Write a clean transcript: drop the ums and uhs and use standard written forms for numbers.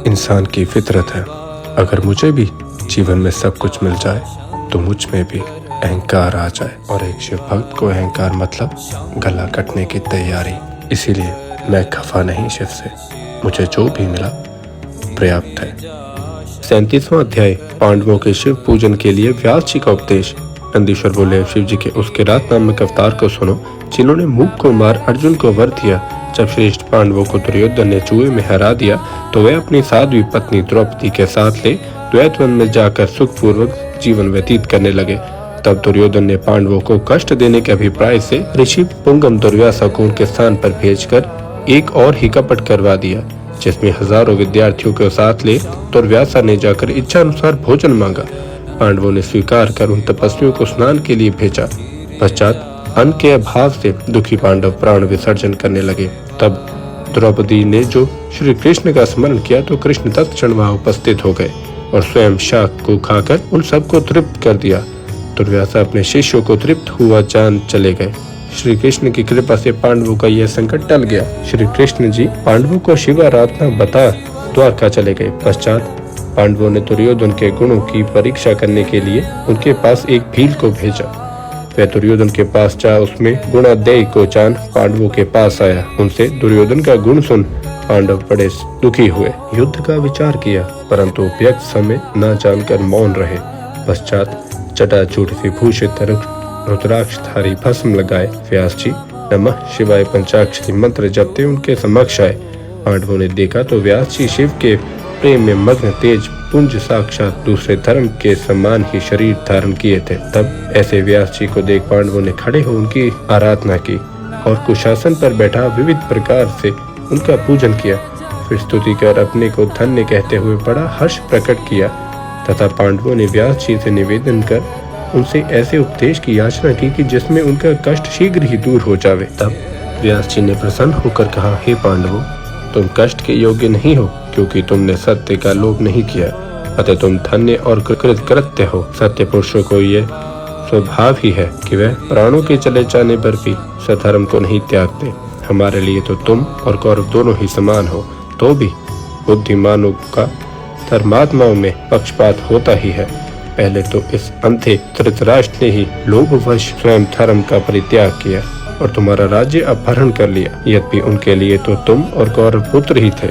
इंसान की फितरत है, अगर मुझे भी जीवन में सब कुछ मिल जाए तो मुझ में भी अहंकार आ जाए। और एक शिव भक्त को अहंकार मतलब गला कटने की तैयारी। इसीलिए मैं खफा नहीं शिव से, मुझे जो भी मिला पर्याप्त है। 37वां अध्याय, पांडवों के शिव पूजन के लिए व्यास जी का उपदेश। नंदीश्वर बोले, शिव जी के उस किरात नामक अवतार को सुनो जिन्होंने मूक को मार अर्जुन को वर दिया। जब श्रेष्ठ पांडवों को दुर्योधन ने जुए में हरा दिया तो वे अपनी साध्वी पत्नी द्रौपदी के साथ ले द्वैत वन में जाकर सुखपूर्वक जीवन व्यतीत करने लगे। तब दुर्योधन ने पांडवों को कष्ट देने के अभिप्राय से ऋषि पुंगम दुर्व्यासा को उनके स्थान पर भेजकर एक और ही कपट करवा दिया, जिसमें हजारों विद्यार्थियों के साथ ले दुर्व्यासा ने जाकर इच्छा अनुसार भोजन मांगा। पांडवों ने स्वीकार कर उन तपस्वियों को स्नान के लिए भेजा। पश्चात अन्न के अभाव से दुखी पांडव प्राण विसर्जन करने लगे। तब द्रौपदी ने जो श्री कृष्ण का स्मरण किया तो कृष्ण तत्क्षण वहां उपस्थित हो गए और स्वयं शाक को खाकर उन सबको तृप्त कर दिया। दुर्व्यासा अपने शिष्यों को तृप्त हुआ जान चले गए। श्री कृष्ण की कृपा से पांडवों का यह संकट टल गया। श्री कृष्ण जी पांडवों को शिव आराधना बता द्वारका चले गए। पश्चात पांडवों ने दुर्योधन के गुणों की परीक्षा करने के लिए उनके पास एक भील को भेजा। वह दुर्योधन के पास जा उसमें गुणाध्यायी को जान पांडवों के पास आया। उनसे दुर्योधन का गुण सुन पांडव बड़े दुखी हुए। युद्ध का विचार किया परंतु उपयुक्त समय न जानकर मौन रहे। पश्चात जटाजूट विभूषित रुद्राक्षधारी भस्म लगाए व्यास जी नमः शिवाय पंचाक्षरी मंत्र जपते उनके समक्ष आए। पांडवों ने देखा तो व्यास जी शिव के प्रेम में मग्न तेज पुंज साक्षात दूसरे धर्म के समान ही शरीर धारण किए थे। तब ऐसे व्यास जी को देख पांडवों ने खड़े हो उनकी आराधना की और कुशासन पर बैठा विविध प्रकार से उनका पूजन किया। फिर स्तुति कर अपने को धन्य कहते हुए बड़ा हर्ष प्रकट किया तथा पांडवों ने व्यास जी से निवेदन कर उनसे ऐसे उपदेश की याचना की कि जिसमें उनका कष्ट शीघ्र ही दूर हो जावे। तब व्यास जी ने प्रसन्न होकर कहा, हे पांडवों, तुम कष्ट के योग्य नहीं हो क्योंकि तुमने सत्य का लोभ नहीं किया, अतः तुम धन्य और कृतकृत्य हो। सत्य पुरुषों को यह स्वभाव ही है कि वह प्राणों के चले जाने पर भी स्वधर्म को नहीं त्यागते। हमारे लिए तो तुम और कौरव दोनों ही समान हो, तो भी बुद्धिमानों का धर्मात्माओं में पक्षपात होता ही है। पहले तो इस अंधे धृतराष्ट्र ने ही लोभवश स्वयं धर्म का परित्याग किया और तुम्हारा राज्य अपहरण कर लिया। यद्यपि उनके लिए तो तुम और कौरव पुत्र ही थे।